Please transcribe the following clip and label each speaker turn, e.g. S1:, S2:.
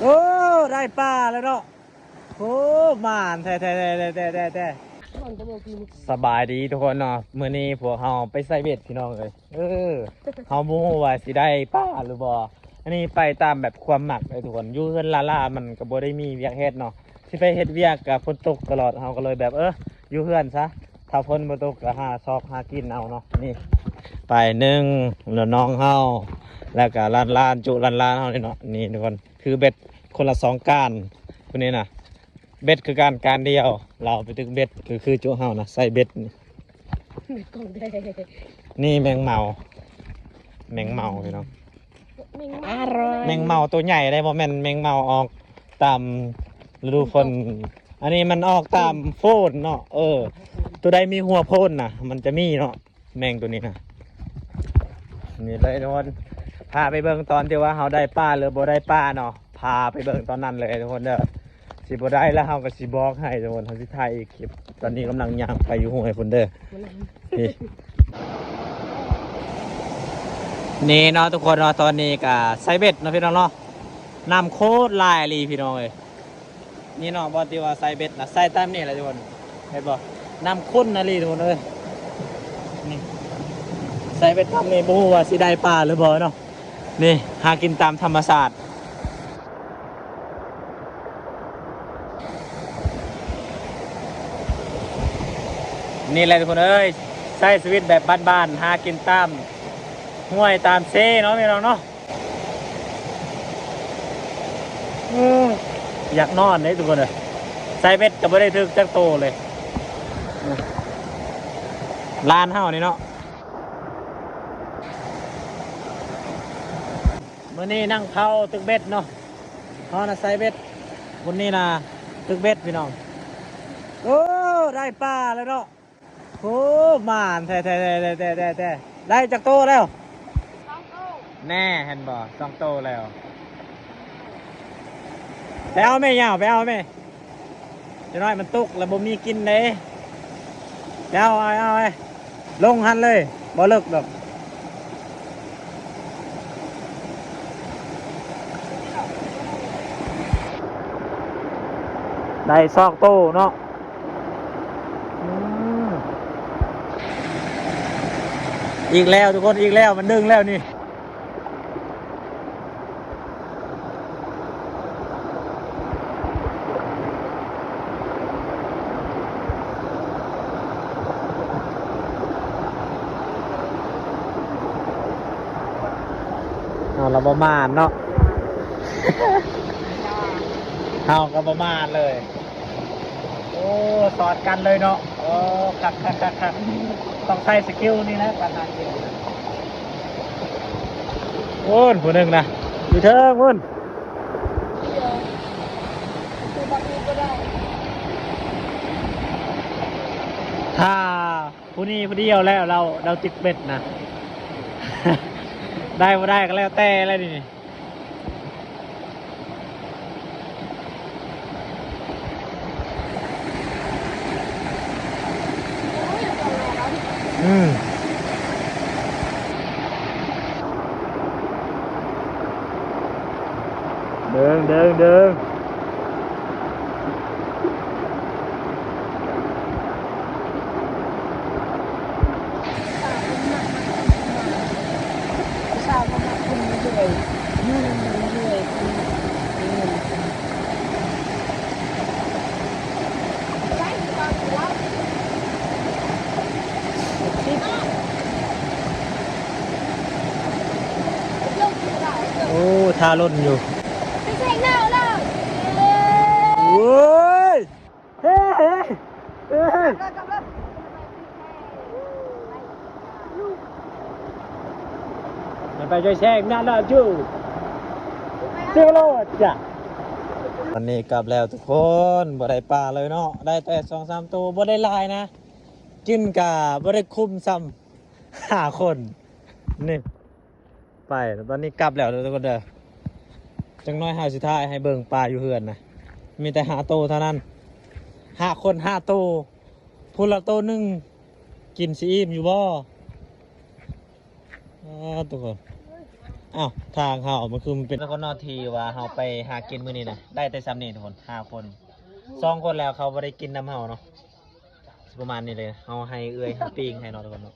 S1: โอ้ได้ปลาแล้วเนาะโอ้มานแท้สบายดีทุกคนเนาะมื้อนี้พวกเฮาไปใส่เบ็ดพี่น้องเลยเฮาบ่ฮู้ว่าสิได้ปลาหรือบ่อันนี้ไปตามแบบความหมักเลยทุกคนอยู่เฮือนล่ามันก็บ่ได้มีเวียกเฮ็ดเนาะสิไปเฮ็ดเวียกก็ฝนตกตลอดเฮาก็เลยแบบอยู่เฮือนซะถ้าฝนบ่ตกก็หาซอกหากินเอาเนาะนี่ไปหนึ่งแล้วน้องเฮาแล้วก็ล้านจุล้านเฮานี่เนาะนี่ทุกคนคือเบ็ดคนละ2ก้านคนนี้น่ะเบ็ดคือการเดียวเราไปตึกเบ็ดคือจุเฮานะใส่เบ็ดนี่แมงเมาพี่น้อง
S2: อร่อย
S1: แมงเมาตัวใหญ่ได้บ่แม่นแมงเมาออกตามฤดูฝนอันนี้มันออกตามโฟนเนาะตัวใดมีหัวโพนน่ะมันจะมีเนาะแมงตัวนี้นะนี่เลยทุกคนพาไปเบิ่งตอนที่ว่าเฮาได้ปลาหรือบ่ได้ปลาเนาะพาไปเบิ่งตอนนั้นเลยทุกคนเด้อสิบ่ได้แล้วเฮาก็สิบอกให้ทุกคนเฮาสิถ่ายอีกคลิปตอนนี้กำลังย่างไปอยู่ห้วยพุ่นเด้อนี่เนาะทุกคนเนาะตอนนี้ก็ใส่เบ็ดเนาะพี่น้องเนาะน้ำโคตรลายลีพี่น้องเอ้ยนี่เนาะบ่ที่ว่าใส่เบ็ดนะใส่ตามนี่แหละทุกคนเห็นบ่น้ำข้นนะลีทุกคนเอ้ยนี่ใส่เบ็ดตามนี่บ่ฮู้ว่าสิได้ปลาหรือบ่เนาะนี่หากินตามธรรมชาตินี่แหละทุกคนเอ้ยใช้ชีวิตแบบบ้านๆหากินตามห้วยตามเซ่เนาะพี่น้องเนาะอยากนอนเลยทุกคนเลยใส่เบ็ดก็ไม่ได้ถึกจักโตเลยลานเฮานี่เนาะมื้อนี้นั่งเผาตึกเบ็ดเนาะเฮาน่ะใส่เบ็ดคนนี้น่ะตึกเบ็ดพี่น้องโอ้ได้ปลาแล้วเนาะโอ้มานแท้ได้จักโตแล้วแน่เห็นบ่2 โตแล้วไปเอาแม่ยาวไปเอาแม่จะน้อยมันตุกแล้วบ่มีกินเลยไปเอาไอ้ลงหันเลยบ่เลิกดอกได้2 โตเนาะอีกแล้วทุกคนอีกแล้วมันดึงแล้วนี่เราประมาณเนาะเราก็ประมาณเลยโอ้สอดกันเลยเนาะโอ้คักต้องใช้สกิลนี่นะการทานเองวุ้นผู้หนึ่งนะอยู่เทิงวุ้นถ้าผู้นี้ผู้เดียวแล้วเราติดเบ็ดนะ ได้ไม่ได้ก็แล้วแต่แล้วนี่เดิง
S2: สาวมาคุณด้วยยืนด้วย
S1: โอ้ทาล่นอยู่
S2: ไม่ใช่เน่าแล้ว
S1: โอ้ยเฮ้มันไปช่วยแช่งนั่นละจูเจ้าโลดจ้ะวันนี้กลับแล้วทุกคนบ่ได้ปลาเลยเนาะได้แต่2-3 ตัวบ่ได้ลายนะกินกะบ่ได้คุ้มซ้ำ5 คนนี่ไปตอนนี้กลับแล้วทุกคนเด้อจังน้อยหาสุดท้ายให้เบิ่งปลาอยู่เฮือนนะมีแต่5 ตัวเท่านั้น5 คน5 ตัวพูละตัวหนึ่งกินซีอิ่มอยู่บ่ทุกคน อ้าวทางเขามันคือมันเป็นคนนอทีว่าเขาไปหากินมื้อนี้นะได้แต่ซ้ำนี่ทุกคน5 คน2 คนแล้วเขาไม่ได้กินน้ำเฮาเนาะประมาณนี้เลยเอาให้เอื้อยให้ปิ้งให้เนาะทุกคนเนาะ